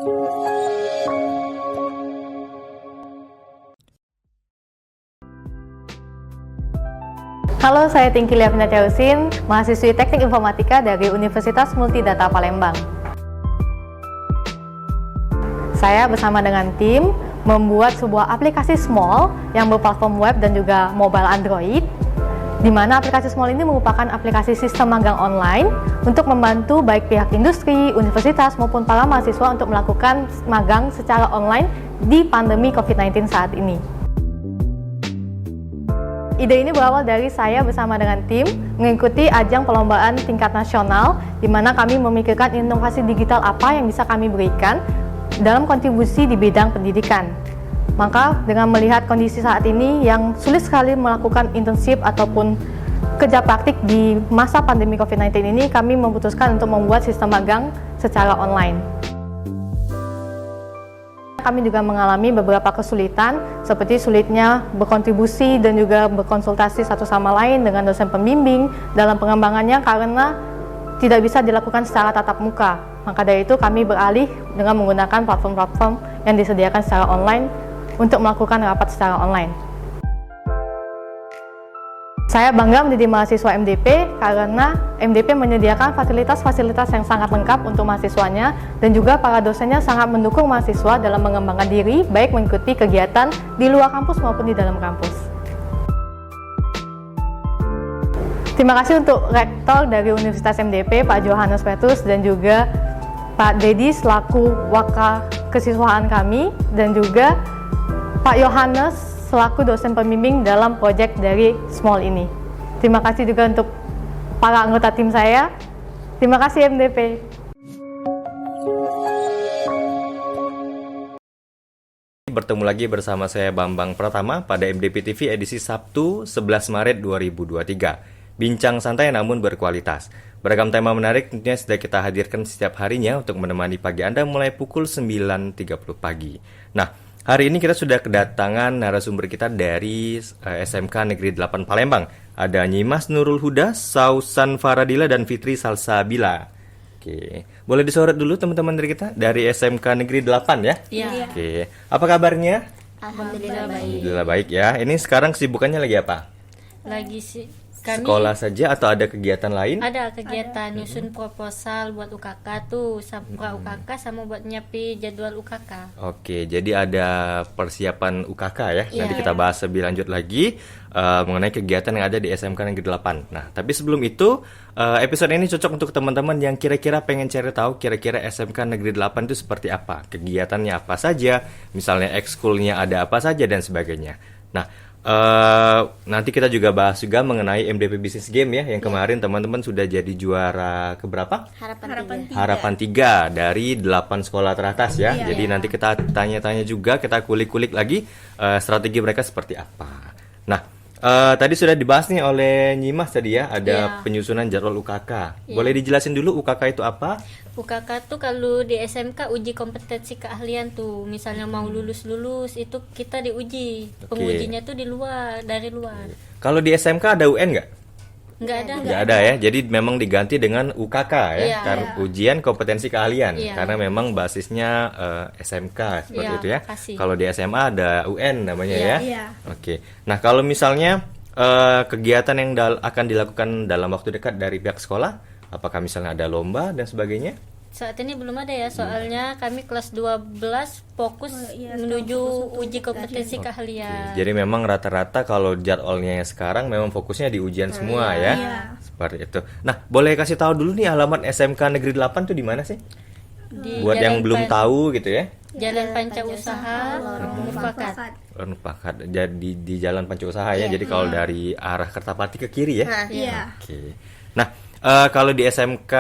Halo, saya Tingki Liavina Tiausin, mahasiswi Teknik Informatika dari Universitas Multidata Palembang. Saya bersama dengan tim membuat sebuah aplikasi Small yang berplatform web dan juga mobile Android, di mana aplikasi Small ini merupakan aplikasi sistem magang online untuk membantu baik pihak industri, universitas maupun para mahasiswa untuk melakukan magang secara online di pandemi COVID-19 saat ini. Ide ini berawal dari saya bersama dengan tim mengikuti ajang perlombaan tingkat nasional, di mana kami memikirkan inovasi digital apa yang bisa kami berikan dalam kontribusi di bidang pendidikan. Maka dengan melihat kondisi saat ini yang sulit sekali melakukan internship ataupun kerja praktik di masa pandemi COVID-19 ini, kami memutuskan untuk membuat sistem magang secara online. Kami juga mengalami beberapa kesulitan, seperti sulitnya berkontribusi dan juga berkonsultasi satu sama lain dengan dosen pembimbing dalam pengembangannya karena tidak bisa dilakukan secara tatap muka. Maka dari itu kami beralih dengan menggunakan platform-platform yang disediakan secara online untuk melakukan rapat secara online. Saya bangga menjadi mahasiswa MDP karena MDP menyediakan fasilitas-fasilitas yang sangat lengkap untuk mahasiswanya, dan juga para dosennya sangat mendukung mahasiswa dalam mengembangkan diri, baik mengikuti kegiatan di luar kampus maupun di dalam kampus. Terima kasih untuk Rektor dari Universitas MDP, Pak Johannes Petrus, dan juga Pak Dedi selaku Waka Kesiswaan kami, dan juga Pak Yohanes selaku dosen pembimbing dalam proyek dari Small ini. Terima kasih juga untuk para anggota tim saya. Terima kasih MDP. Bertemu lagi bersama saya Bambang Pratama pada MDP TV edisi Sabtu 11 Maret 2023. Bincang santai namun berkualitas. Beragam tema menarik tentunya sudah kita hadirkan setiap harinya untuk menemani pagi Anda mulai pukul 9.30 pagi. Nah, hari ini kita sudah kedatangan narasumber kita dari SMK Negeri 8 Palembang. Ada Nyimas Nurul Huda, Sausan Faradila, dan Fitri Salsabila. Oke, boleh disorot dulu teman-teman dari kita dari SMK Negeri 8 ya? Iya. Oke, apa kabarnya? Alhamdulillah baik. Alhamdulillah baik ya. Ini sekarang kesibukannya lagi apa? Lagi sih kami Sekolah saja atau ada kegiatan lain? ada kegiatan nyusun proposal buat UKK tuh, pra UKK sama buat nyiapin jadwal UKK. Oke, jadi ada persiapan UKK ya. Iya. Nanti kita bahas lebih lanjut lagi mengenai kegiatan yang ada di SMK Negeri 8. Nah, tapi sebelum itu, episode ini cocok untuk teman-teman yang kira-kira pengen cari tahu kira-kira SMK Negeri 8 itu seperti apa, kegiatannya apa saja, misalnya ekskulnya ada apa saja dan sebagainya. Nah, nanti kita juga bahas juga mengenai MDP Business Game ya, yang kemarin teman-teman sudah jadi juara keberapa? Harapan 3 dari 8 sekolah teratas ya. Jadi nanti kita tanya-tanya juga, kita kulik-kulik lagi strategi mereka seperti apa. Nah, tadi sudah dibahas nih oleh Nyimas tadi ya, ada penyusunan jadwal UKK. Boleh dijelasin dulu UKK itu apa? UKK tuh kalau di SMK uji kompetensi keahlian tuh, misalnya mau lulus itu kita diuji. Pengujinya tuh dari luar. Kalau di SMK ada UN nggak? Nggak ada ya, jadi memang diganti dengan UKK ya, Iya. karena ujian kompetensi keahlian, Iya. karena memang basisnya SMK seperti Iya, itu ya. kasih. Kalau di SMA ada UN namanya Iya. ya. Oke, nah kalau misalnya kegiatan yang akan dilakukan dalam waktu dekat dari pihak sekolah, apakah misalnya ada lomba dan sebagainya? Saat ini belum ada ya, soalnya kami kelas 12 fokus menuju uji kompetensi keahlian. Jadi memang rata-rata kalau jadwalnya sekarang memang fokusnya di ujian semua ya. Seperti itu. Nah, boleh kasih tahu dulu nih alamat SMK Negeri 8 tuh di mana sih? Di Buat yang belum tahu gitu ya. Jalan Panca Usaha, Mufakat. Mufakat. Jadi di Jalan Panca Usaha ya. Jadi kalau dari arah Kertapati ke kiri ya. Oke. Nah, kalau di SMK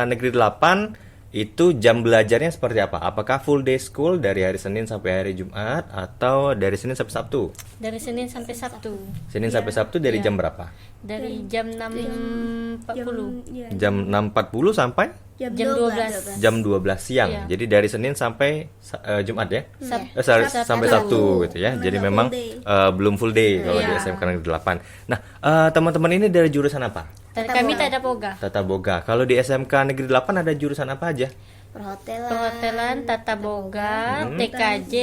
Negeri 8 itu jam belajarnya seperti apa? Apakah full day school dari hari Senin sampai hari Jumat atau dari Senin sampai Sabtu? Dari Senin sampai Sabtu. Senin sampai Sabtu dari jam berapa? Dari jam 6.40. Jam 6.40 sampai Jam 12. jam 12 siang. Iya. Jadi dari Senin sampai Jumat ya? Sampai Sabtu gitu ya. Jadi memang belum full day kalau di SMK Negeri 8. Nah, teman-teman ini dari jurusan apa? Kami tak ada boga. Tata Boga. Kalau di SMK Negeri 8 ada jurusan apa aja? perhotelan, tata boga, TKJ,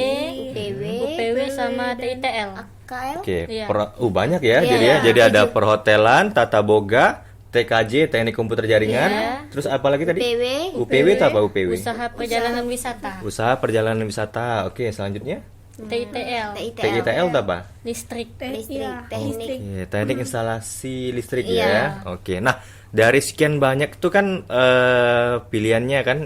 UPW sama TITL. KL. Oke, Iya. banyak ya. Jadi ada perhotelan, tata boga, TKJ, teknik komputer jaringan. Iya. Terus apa lagi tadi? UPW. UPW itu apa UPW? Usaha perjalanan wisata. Usaha perjalanan wisata. Oke, selanjutnya TITL, TITL itu apa? listrik. Listrik, teknik. Oke, teknik instalasi listrik Iya. ya. Oke. Nah, dari sekian banyak itu kan pilihannya kan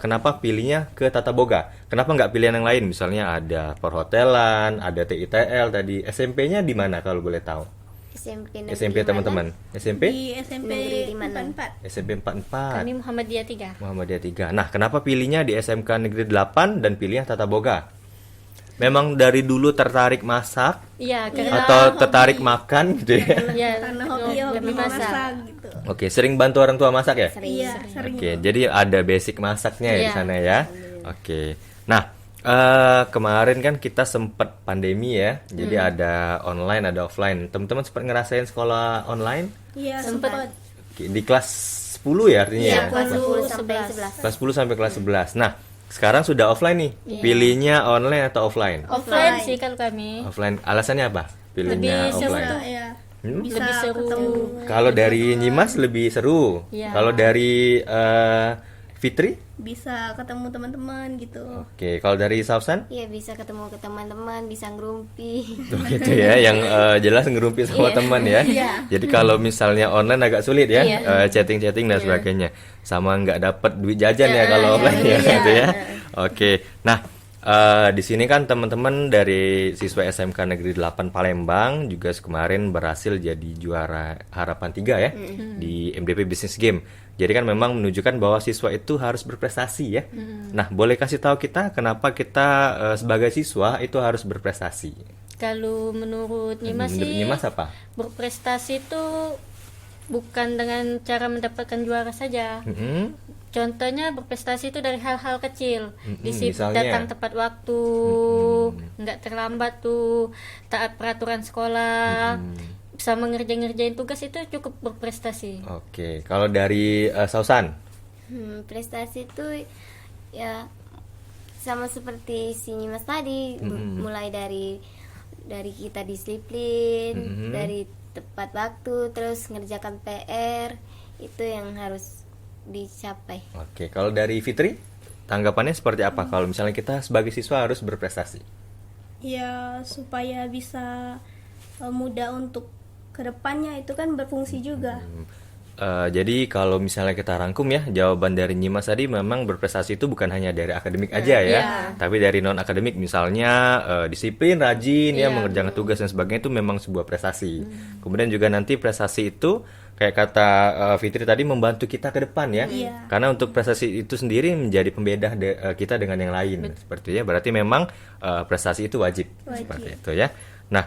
kenapa pilihnya ke tata boga? Kenapa nggak pilihan yang lain? Misalnya ada perhotelan, ada TITL tadi. SMP-nya di mana kalau boleh tahu? SMP negeri SMP teman-teman. SMP? Di SMP Negeri 44. SMP 44. Kami Muhammadiyah 3. Muhammadiyah 3. Nah, kenapa pilihnya di SMK Negeri 8 dan pilihnya tata boga? Memang dari dulu tertarik masak Iya, karena atau tertarik makan gitu ya? ya, Karena hobi lebih masak gitu. Oke, sering bantu orang tua masak ya? Iya, sering. Oke, jadi ada basic masaknya ya di Iya. sana ya. Oke. Nah, kemarin kan kita sempat pandemi ya. Jadi ada online, ada offline. Teman-teman sempat ngerasain sekolah online? Iya, sempat. Oke, di kelas 10 ya artinya Iya, ya? kelas 10 sampai 11. 11. Kelas 10 sampai kelas 11. Nah, sekarang sudah offline nih. Pilihnya online atau offline? offline sih kalau kami. Offline. Alasannya apa? Pilihnya Lebih seru offline. tuh. Ya, Hmm? bisa Lebih seru. ketemu. Kalau dari Nyimas lebih seru. Iya. Kalau dari Fitri? Bisa ketemu teman-teman gitu. Oke, kalau dari Sausan? Iya, bisa ketemu ke teman-teman, bisa ngerumpi. Tuh gitu ya, yang jelas ngerumpi sama teman ya. Jadi kalau misalnya online agak sulit ya, chatting-chatting dan sebagainya. Sama nggak dapat duit jajan ya kalau offline ya, gitu ya. Oke, nah di sini kan teman-teman dari siswa SMK Negeri 8 Palembang juga kemarin berhasil jadi juara harapan 3 ya di MDP Business Game. Jadi kan memang menunjukkan bahwa siswa itu harus berprestasi ya. Nah, boleh kasih tahu kita kenapa kita sebagai siswa itu harus berprestasi? Kalau menurut Nyimas Menurut sih Nyimas apa? berprestasi itu bukan dengan cara mendapatkan juara saja. Mm-mm. Contohnya berprestasi itu dari hal-hal kecil, misalnya? datang tepat waktu, nggak terlambat tuh, taat peraturan sekolah, sama ngerjain tugas itu cukup berprestasi. Oke, kalau dari Sausan? Prestasi itu ya sama seperti si Nyimas tadi, mulai dari kita disiplin, dari tepat waktu, terus ngerjakan PR, itu yang harus dicapai. Oke, kalau dari Fitri, tanggapannya seperti apa kalau misalnya kita sebagai siswa harus berprestasi? Ya, supaya bisa mudah untuk kedepannya itu kan berfungsi juga. Jadi kalau misalnya kita rangkum ya, jawaban dari Nyimas tadi memang berprestasi itu bukan hanya dari akademik aja ya, tapi dari non akademik misalnya disiplin, rajin ya, mengerjakan tugas dan sebagainya itu memang sebuah prestasi. Kemudian juga nanti prestasi itu kayak kata Fitri tadi membantu kita ke depan ya, karena untuk prestasi itu sendiri menjadi pembeda kita dengan yang lain seperti ya. Berarti memang prestasi itu wajib seperti itu ya. Nah,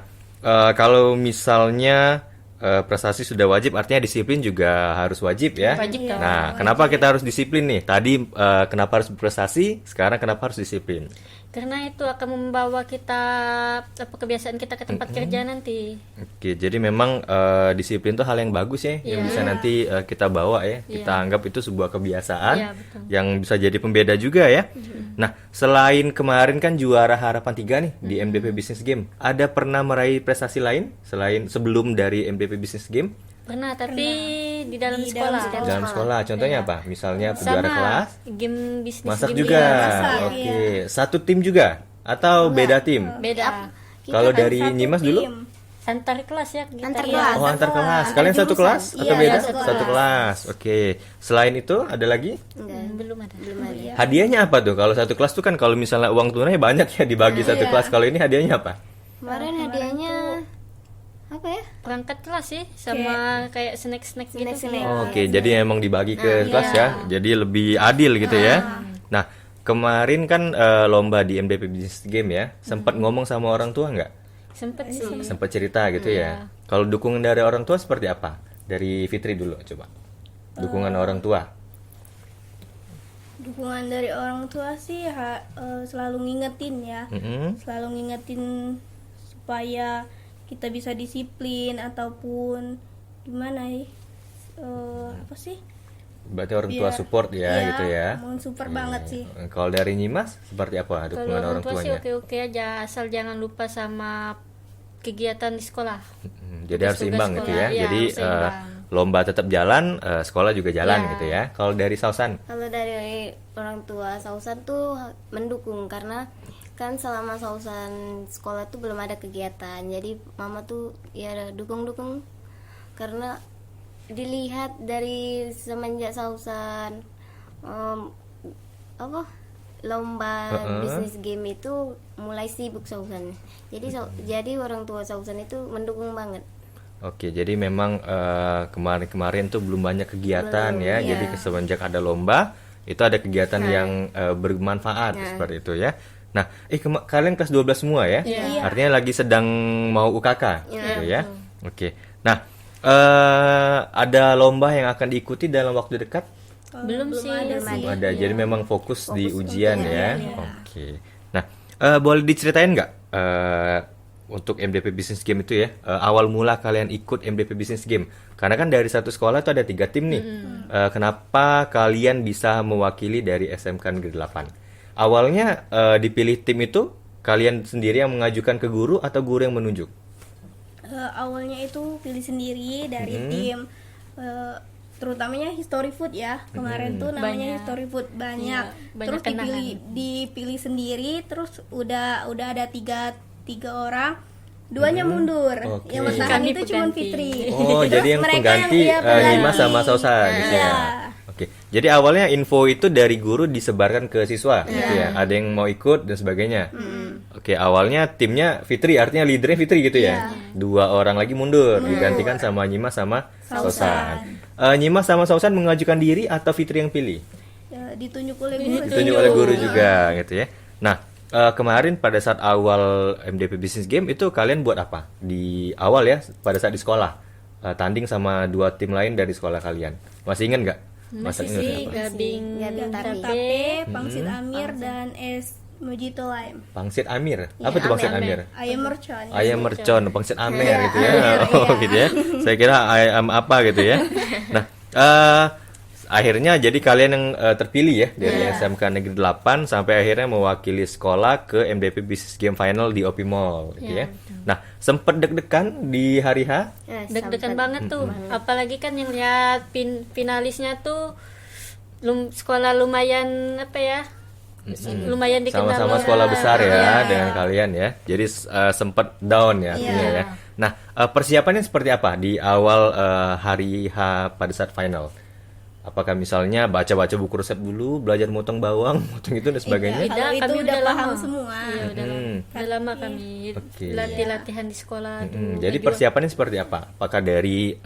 kalau misalnya prestasi sudah wajib, artinya disiplin juga harus wajib ya. Wajib dong. Nah, kenapa kita harus disiplin nih? Tadi kenapa harus berprestasi? Sekarang kenapa harus disiplin? Karena itu akan membawa kita kebiasaan kita ke tempat kerja nanti. Oke, jadi memang disiplin itu hal yang bagus ya, yang bisa nanti kita bawa ya. Kita anggap itu sebuah kebiasaan Iya, betul. yang bisa jadi pembeda juga ya. Nah, selain kemarin kan juara harapan 3 nih di MDP Business Game, ada pernah meraih prestasi lain selain sebelum dari MDP Business Game? Pernah, tapi di dalam sekolah. Dalam sekolah, contohnya apa? Misalnya juara Sama kelas, game bisnis masak game juga. masak. Oke, satu tim juga atau beda tim? Beda. Kalau dari Nyimas dulu? Antar kelas ya kita. Antar ya. kelas. Oh, antar kelas. Kalian satu kelas atau Iya, beda? satu Satu kelas. Oke. Selain itu ada lagi? Belum ada. Hadiahnya apa tuh? Kalau satu kelas tuh kan kalau misalnya uang tunai banyak ya dibagi satu kelas. Kalau ini hadiahnya apa? Kemarin hadiahnya apa ya? Perangkat kelas sih, sama kayak snack-snack gitu. Snack-snack. Oke, jadi emang dibagi ke kelas ya. Jadi lebih adil gitu ya. Nah, kemarin kan lomba di MDP Business Game ya. Sempat ngomong sama orang tua nggak? Sempet sih. Sempat cerita gitu ya. Kalau dukungan dari orang tua seperti apa? Dari Fitri dulu coba. Dukungan orang tua. Dukungan dari orang tua sih selalu ngingetin ya. Mm-mm. Selalu ngingetin supaya kita bisa disiplin ataupun gimana ya? Apa sih? Berarti orang tua Biar- support ya, iya, gitu ya. support banget sih. Kalau dari Nyimas seperti apa Kalau dukungan orang orang tua sih tuanya? oke-oke aja, asal jangan lupa sama kegiatan di sekolah. Jadi harus Tugas-tugas seimbang gitu ya. sekolah, iya, Jadi harus seimbang. lomba tetap jalan, sekolah juga jalan Iya. gitu ya. Kalau dari Sausan? Kalau dari orang tua Sausan tuh mendukung karena kan selama Sausan sekolah tuh belum ada kegiatan. Jadi mama tuh ya dukung-dukung karena dilihat dari semenjak Sausan lomba bisnis game itu mulai sibuk Sausan. Jadi orang tua Sausan itu mendukung banget. Oke, jadi memang kemarin-kemarin tuh belum banyak kegiatan ya. Belum, Jadi iya. semenjak ada lomba, itu ada kegiatan yang bermanfaat seperti itu ya. Nah, kalian kelas 12 semua ya? Iya. Artinya lagi sedang mau UKK gitu ya. Oke. Nah, ada lomba yang akan diikuti dalam waktu dekat? Belum sih. Belum ada. Jadi memang fokus di ujian ya. Oke. Nah, boleh diceritain nggak untuk MDP Business Game itu ya, awal mula kalian ikut MDP Business Game? Karena kan dari satu sekolah itu ada 3 tim nih. Kenapa kalian bisa mewakili dari SMK Negeri 8? Awalnya dipilih tim itu kalian sendiri yang mengajukan ke guru atau guru yang menunjuk? Awalnya itu pilih sendiri dari tim, terutamanya History Food ya. Kemarin tuh namanya Banyak. History Food banyak. Iya, banyak Terus kenangan. dipilih sendiri, terus udah ada tiga orang. Duanya mundur. Oke. Yang bertahan Kami itu cuma pengganti. Fitri. Oh, Terus jadi yang mereka pengganti iya, pengganti. Nyimas sama Sausan gitu ya. Iya. Oke. Jadi awalnya info itu dari guru disebarkan ke siswa gitu ya. Ada yang mau ikut dan sebagainya. Oke, awalnya timnya Fitri, artinya leadernya Fitri gitu ya. 2 orang lagi mundur, digantikan sama Nyimas sama Sausan. Nyimas sama Sausan mengajukan diri atau Fitri yang pilih? Ya, ditunjuk oleh guru. Ditunjuk oleh guru juga gitu ya. Nah, kemarin pada saat awal MDP Business Game itu kalian buat apa? Di awal ya, pada saat di sekolah. Tanding sama 2 tim lain dari sekolah kalian. Masih ingat nggak? Masih ingat sih apa? Gabing Gabing Tape. Tape, Pangsit Amir dan es Mojito Lime. Pangsit Amir. Apa tuh Pangsit Amir? Ayam mercon. Ayam mercon, pangsit Amir gitu ya. Oh, gitu ya. Saya kira ayam apa gitu ya. Nah, akhirnya jadi kalian yang terpilih ya dari SMK Negeri 8 sampai akhirnya mewakili sekolah ke MDP Business Game Final di OP Mall gitu ya. Nah, sempet deg-degan di hari H? Deg-degan banget tuh. Apalagi kan yang lihat finalisnya tuh sekolah lumayan apa ya? Lumayan dikenal. Sama-sama lah. sekolah besar ya Iya. dengan kalian ya. Jadi sempat down ya artinya ya. Nah, persiapannya seperti apa di awal hari H pada saat final? Apakah misalnya baca-baca buku resep dulu, belajar motong bawang, motong itu dan sebagainya? Tidak, Kalau itu kami udah paham lama. semua. Iya, udah lama kami Oke. latih-latihan di sekolah tuh. Jadi persiapannya seperti apa? Apakah dari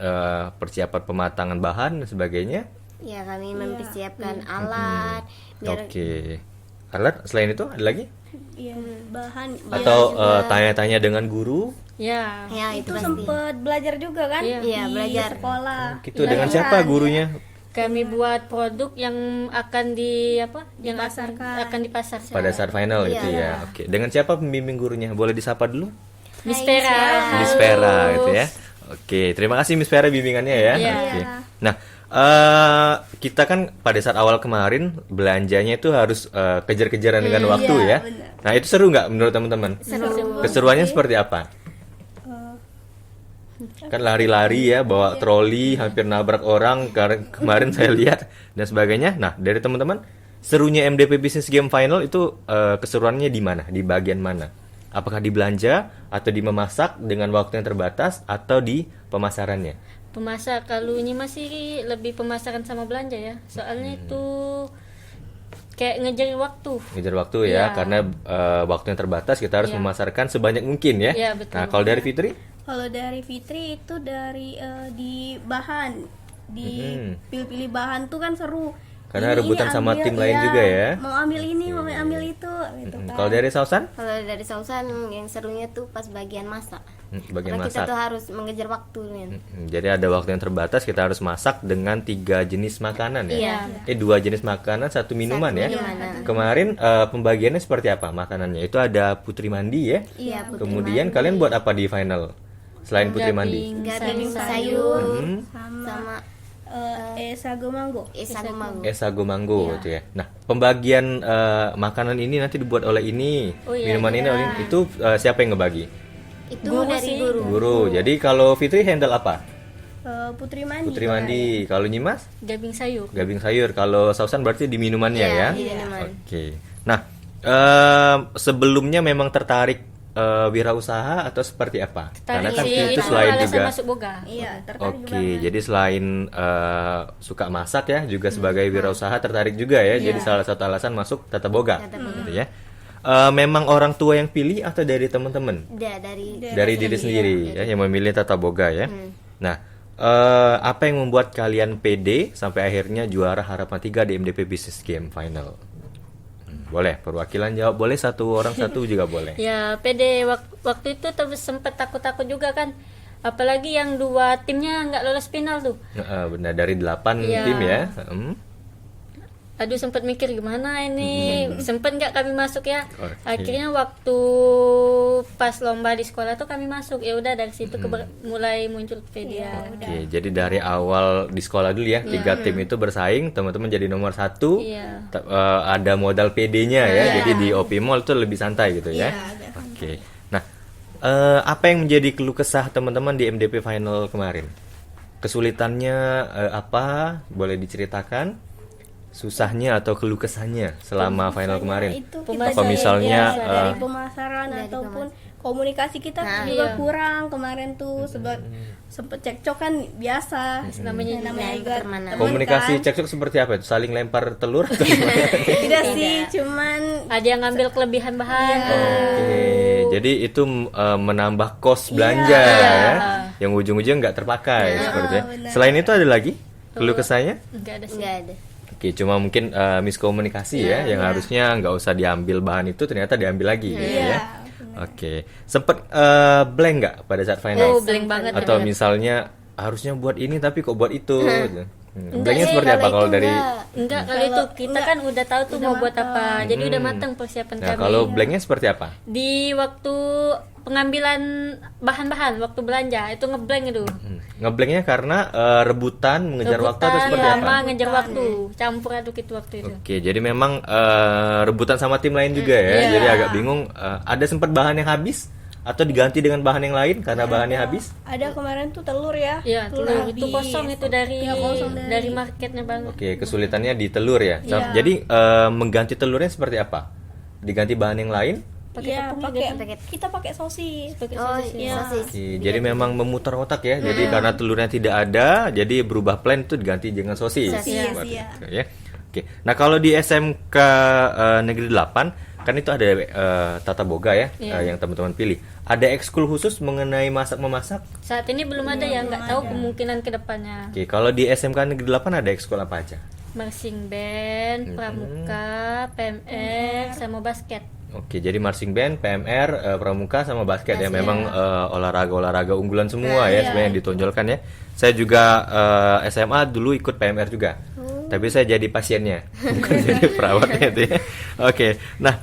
persiapan pematangan bahan dan sebagainya? Ya kami mempersiapkan alat biar Oke. Alat selain itu ada lagi? Iya, bahan. Atau tanya-tanya dengan guru? Ya. ya Itu itu pasti. sempet belajar juga kan? Iya. Iya, Di belajar. sekolah. Gitu dengan siapa gurunya? Kami buat produk yang akan akan dipasarkan. Pada saat final itu ya. Oke. Dengan siapa pembimbing gurunya? Boleh disapa dulu? Miss Vera. Miss Vera gitu ya. Oke, terima kasih Miss Vera bimbingannya ya. Iya. Oke. Nah, kita kan pada saat awal kemarin belanjanya itu harus kejar-kejaran dengan waktu ya. benar. Nah, itu seru nggak menurut teman-teman? Keseruannya seperti apa? Kan lari-lari ya, bawa troli, hampir nabrak orang kemarin saya lihat dan sebagainya. Nah, dari teman-teman, serunya MDP Business Game Final itu keseruannya di mana? Di bagian mana? Apakah di belanja atau di memasak dengan waktu yang terbatas atau di pemasarannya? Pemasak, kalau ini masih lebih pemasaran sama belanja ya. Soalnya itu kayak ngejar waktu. Ngejar waktu ya, Iya. karena waktu yang terbatas kita harus memasarkan sebanyak mungkin ya. Iya, betul. Nah, kalau dari Fitri? Kalau dari Fitri itu dari di bahan, di pilih-pilih bahan tuh kan seru. Karena Ini rebutan sama ambil, tim lain iya, juga ya. Mau ambil ini, mau ambil itu, gitu kan. Kalau dari Sausan? Kalau dari Sausan yang serunya tuh pas bagian masak. Bagian Karena kita masak. tuh harus mengejar waktu men. Jadi ada waktu yang terbatas, kita harus masak dengan 3 jenis makanan ya. Iya. 2 jenis makanan, 1 minuman ya. minuman. Kemarin pembagiannya seperti apa makanannya? Itu ada putri mandi ya. Iya, putri Kemudian kalian buat apa di final? Selain putri mandi? gabing sayur Hmm. sama Sago Manggo. Sago Manggo. Sago Manggo gitu ya. Nah, pembagian makanan ini nanti dibuat oleh ini, Oh, iya, minuman ini oleh ini. Itu siapa yang ngebagi? Itu Guru dari sih. guru. Guru. Jadi kalau Fitri handle apa? Putri Mandi. Putri Mandi. Kalau Nyimas? Gabing sayur. Gabing sayur. Kalau Sausan berarti di minumannya Iya, ya? di minuman. Oke. Nah, sebelumnya memang tertarik wirausaha atau seperti apa? Karena kan sih, itu selain alasan juga. masuk boga. Iya, tertarik Oke, jadi selain suka masak ya, juga sebagai wirausaha tertarik juga ya. Jadi salah satu alasan masuk Tata Boga, gitu ya. Memang orang tua yang pilih atau dari teman-teman? Dari diri sendiri ya, yang memilih Tata Boga ya. Nah, apa yang membuat kalian pede sampai akhirnya juara Harapan 3 di MDP Business Game Final? Boleh, perwakilan jawab, boleh satu orang satu juga boleh. Ya, pede waktu itu sempat takut-takut juga kan. Apalagi yang 2 timnya nggak lolos final tuh. Benar, dari 8 Iya. tim ya. Aduh, sempat mikir gimana ini. Sempat nggak kami masuk ya. Oke. Akhirnya waktu pas lomba di sekolah tuh kami masuk. Ya udah dari situ mulai muncul pede. Oke, jadi dari awal di sekolah dulu ya, 3 tim itu bersaing, teman-teman jadi nomor 1. Iya. Ada modal PD-nya ya, jadi di OP Mall itu lebih santai gitu ya. Iya, Oke. Nah, apa yang menjadi keluh kesah teman-teman di MDP Final kemarin? Kesulitannya apa? Boleh diceritakan? Susahnya atau keluh kesahnya selama final kemarin? Itu Apa misalnya dari pemasaran ataupun komunikasi kita juga kurang kemarin tuh, sebab sempet cekcok kan biasa. Namanya juga pertemanan. teman komunikasi kan. cekcok seperti apa itu? Saling lempar telur atau gimana? Tidak sih, cuman ada yang ngambil kelebihan bahan. Oke, jadi itu menambah kos belanja ya, yang ujung-ujungnya nggak terpakai seperti itu. benar. Selain itu ada lagi keluh kesahnya? Enggak ada sih. Nggak ada. Oke, cuma mungkin miskomunikasi ya, yang harusnya nggak usah diambil bahan itu ternyata diambil lagi gitu ya. Oke, sempet blank nggak pada saat final? Oh, blank banget. Atau misalnya harusnya buat ini tapi kok buat itu? Gitu. Enggak Blanknya sih, seperti apa kalau dari? Enggak, kalau itu kita kan udah tahu tuh mau buat apa. Jadi udah matang persiapan Nah, kami. kalau blanknya seperti apa? Di waktu pengambilan bahan-bahan waktu belanja itu ngeblank itu. Ngeblanknya karena rebutan mengejar waktu atau seperti apa? sama ngejar waktu, campur aduk itu waktu itu. Oke, jadi memang rebutan sama tim lain juga ya. Jadi agak bingung. Ada sempat bahan yang habis atau diganti dengan bahan yang lain karena bahannya habis? ada kemarin tuh telur ya. Iya, telur itu habis. kosong itu dari Iya, kosong dari marketnya Bang. Oke, kesulitannya di telur ya. Iya. Jadi mengganti telurnya seperti apa? Diganti bahan yang lain? Iya, kita pakai sosis. Oh, sosis. Oke, jadi memang memutar otak ya. Jadi karena telurnya tidak ada, jadi berubah plan itu diganti dengan sosis. Sosis, Seperti iya. itu, ya. Oke. Nah, kalau di SMK Negeri 8 kan itu ada Tata Boga ya, yang teman-teman pilih. Ada ekskul khusus mengenai masak-memasak? Saat ini belum ada ya, nggak tahu kemungkinan kedepannya. Oke, kalau di SMK Negeri 8 ada ekskul apa aja? Marching band, pramuka, PMR, sama basket. Oke, jadi marching band, PMR, pramuka sama basket ya memang olahraga-olahraga unggulan semua ya sebenarnya yang ditonjolkan ya. Saya juga SMA dulu ikut PMR juga. Tapi saya jadi pasiennya, bukan jadi perawatnya itu ya. Oke. Nah,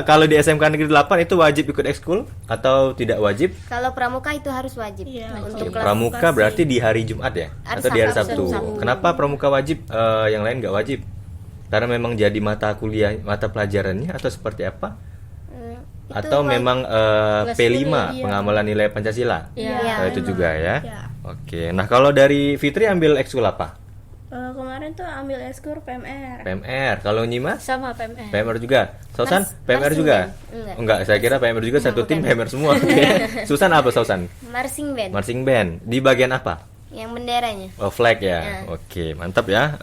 kalau di SMK Negeri 8 itu wajib ikut ekskul atau tidak wajib? Kalau pramuka itu harus wajib. Iya, Untuk kelas Pramuka berarti di hari Jumat ya? Hari Atau di hari Sabtu. Sabtu? Kenapa pramuka wajib, yang lain nggak wajib? Karena memang jadi mata kuliah, mata pelajarannya atau seperti apa? Atau memang P5 pengamalan nilai Pancasila? Iya. Itu juga ya? Iya. Oke, nah kalau dari Fitri ambil ekskul apa? Kemarin tuh ambil ekskul PMR. PMR, kalau Nyimas? Sama PMR. PMR juga. Sausan PMR juga? Enggak, saya kira PMR juga satu tim PMR semua. Susan apa Sausan? marching band Marching band. Di bagian apa? yang benderanya. Oh, flag ya. Oke, mantap ya.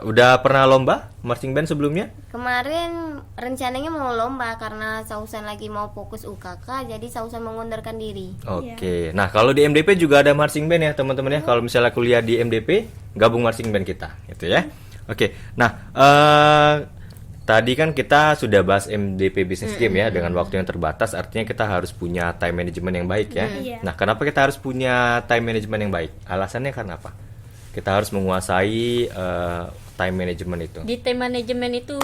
Udah pernah lomba marching band sebelumnya? Kemarin rencananya mau lomba karena Sausan lagi mau fokus UKK, jadi Sausan mengundurkan diri. Oke. Nah, kalau di MDP juga ada marching band ya, teman-teman ya. Kalau misalnya kuliah di MDP, gabung marching band kita, gitu ya. Oke. Nah, tadi kan kita sudah bahas MDP Business Game ya, dengan waktu yang terbatas, artinya kita harus punya time management yang baik ya. Nah, kenapa kita harus punya time management yang baik? Alasannya karena apa? Kita harus menguasai time management itu. Di time management itu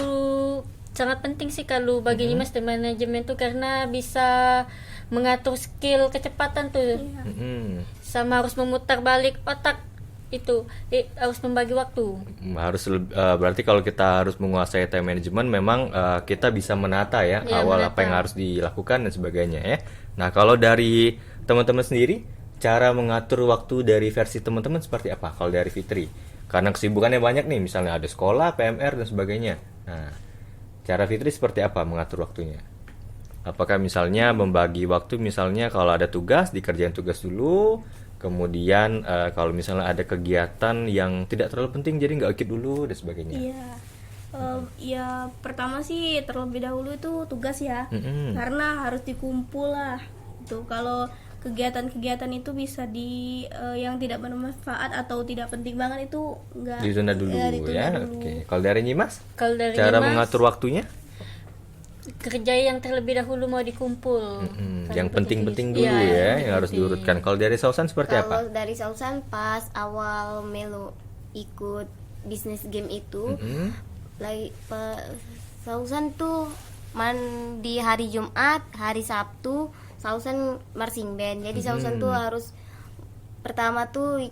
sangat penting sih kalau bagi Nyimas time management itu karena bisa mengatur skill kecepatan tuh. Mm-mm. Sama harus memutar balik otak harus membagi waktu. Berarti kalau kita harus menguasai time management memang kita bisa menata ya, Ya, awal menata. apa yang harus dilakukan dan sebagainya ya. Nah, kalau dari teman-teman sendiri, cara mengatur waktu dari versi teman-teman seperti apa kalau dari Fitri? Karena kesibukannya banyak nih, misalnya ada sekolah, PMR dan sebagainya. Nah, cara Fitri seperti apa mengatur waktunya? Apakah misalnya membagi waktu, misalnya kalau ada tugas dikerjain tugas dulu, kemudian kalau misalnya ada kegiatan yang tidak terlalu penting jadi nggak ikut dulu dan sebagainya. Iya. Ya pertama sih terlebih dahulu itu tugas ya, karena harus dikumpul lah. Itu kalau kegiatan-kegiatan itu bisa yang tidak bermanfaat atau tidak penting banget itu enggak Ditunda dulu ya. dulu. Oke. Kalau dari Nyimas, Kalau dari cara Nyimas, mengatur waktunya? kerja yang terlebih dahulu mau dikumpul. Yang penting-penting dulu Iya, ya, yang yang harus penting. diurutkan. Kalau dari Sausan seperti apa? Kalau dari Sausan pas awal Melo ikut bisnis game itu, lagi Sausan tuh di hari Jumat, hari Sabtu Sausan marching band. Jadi Sausan tuh harus pertama tuh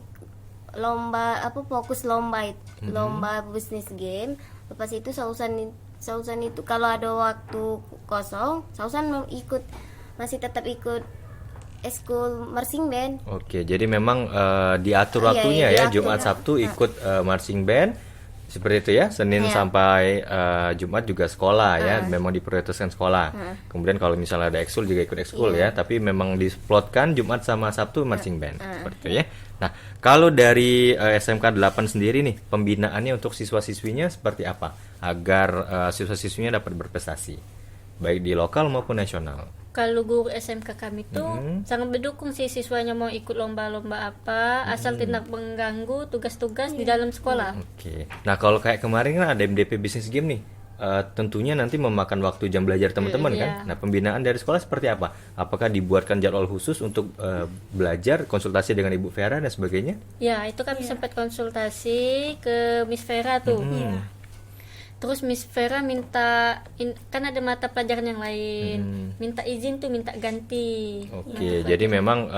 fokus lomba bisnis game. Lepas itu Sausan itu kalau ada waktu kosong, Sausan masih tetap ikut eskul marching band. Oke, jadi memang diatur Iya, waktunya ya, diatur. Jumat Sabtu ikut marching band. Seperti itu ya, Senin Iya. sampai Jumat juga sekolah ya, memang diprioritaskan sekolah. Kemudian kalau misalnya ada ekskul juga ikut ekskul ya, tapi memang diplotkan Jumat sama Sabtu marching band. Seperti itu ya. Nah, kalau dari SMK 8 sendiri nih, pembinaannya untuk siswa-siswinya seperti apa agar siswa-siswinya dapat berprestasi baik di lokal maupun nasional? Kalau guru SMK kami tuh sangat mendukung sih siswanya mau ikut lomba-lomba apa, asal tidak mengganggu tugas-tugas di dalam sekolah. Oke. Nah, kalau kayak kemarin kan ada MDP Business Game nih. Tentunya nanti memakan waktu jam belajar teman-teman kan. Iya. Nah, pembinaan dari sekolah seperti apa? Apakah dibuatkan jadwal khusus untuk belajar, konsultasi dengan Ibu Vera dan sebagainya? Ya, itu kami sempat konsultasi ke Miss Vera tuh. Terus Miss Vera kan ada mata pelajaran yang lain, minta izin tuh, minta ganti. Oke, jadi memang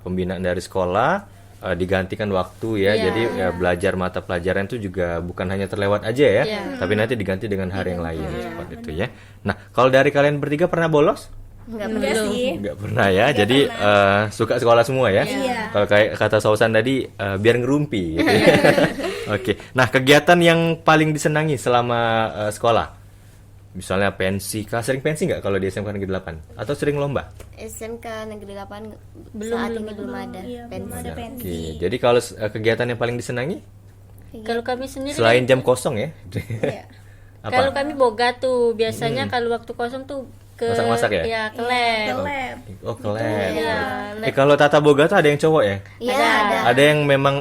pembinaan dari sekolah digantikan waktu ya. Iya. Jadi belajar mata pelajaran itu juga bukan hanya terlewat aja ya, Iya. tapi nanti diganti dengan hari yang lain seperti itu ya. Nah, kalau dari kalian bertiga pernah bolos? Enggak sih. Nggak pernah ya. Jadi suka sekolah semua ya. Iya. Kalau kayak kata Sausan tadi biar ngerumpi gitu ya. Oke. Nah, kegiatan yang paling disenangi selama sekolah. Misalnya pensi, sering pensi nggak kalau di SMK Negeri 8? Atau sering lomba? SMK Negeri 8 Belum, saat belum, ini belum ada Iya, belum pensi. ada pensi. Oke. Jadi kalau kegiatan yang paling disenangi Kalau kami sendiri selain jam kosong ya? Iya. kalau Apa? kami boga tuh biasanya kalau waktu kosong tuh ke Masak-masak ya? Ya, ke lab. Ke lab. Oh, keren. Iya, Kalau Tata Boga tuh ada yang cowok ya? Iya ada. Ada yang memang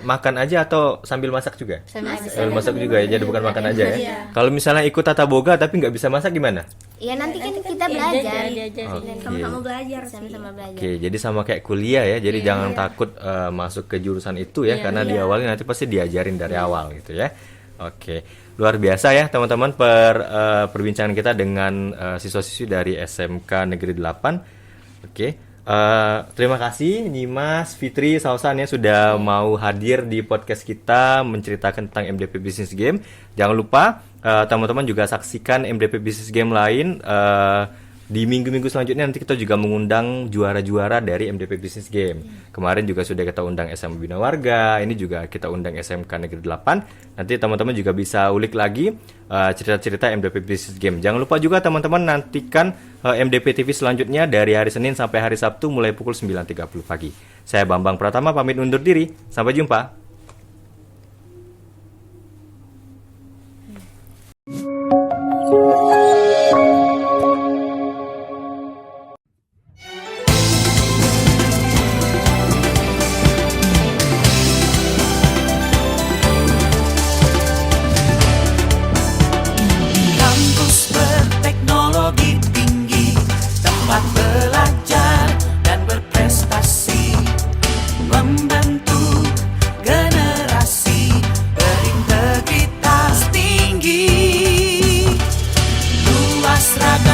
makan aja atau sambil masak juga? Sambil masak juga ya, jadi bukan makan aja ya. Kalau misalnya ikut Tata Boga tapi nggak bisa masak gimana? Iya nanti kan kita belajar. diajarin. Sama-sama belajar sih. Sama-sama belajar. Oke, jadi sama kayak kuliah ya. Jadi jangan takut masuk ke jurusan itu ya, karena di awalnya nanti pasti diajarin dari awal gitu ya. Oke, luar biasa ya teman-teman perbincangan kita dengan siswa-siswi dari SMK Negeri 8. Oke, terima kasih Nyimas, Fitri, Sausan ya sudah mau hadir di podcast kita menceritakan tentang MDP Business Game. Jangan lupa teman-teman juga saksikan MDP Business Game lain. Di minggu-minggu selanjutnya nanti kita juga mengundang juara-juara dari MDP Business Game. Kemarin juga sudah kita undang SMA Bina Warga, ini juga kita undang SMK Negeri 8. Nanti teman-teman juga bisa ulik lagi cerita-cerita MDP Business Game. Jangan lupa juga teman-teman nantikan MDP TV selanjutnya dari hari Senin sampai hari Sabtu mulai pukul 9.30 pagi. Saya Bambang Pratama pamit undur diri. Sampai jumpa. Kampus berteknologi tinggi, tempat belajar dan berprestasi, membentuk generasi berintegritas tinggi, luas ragam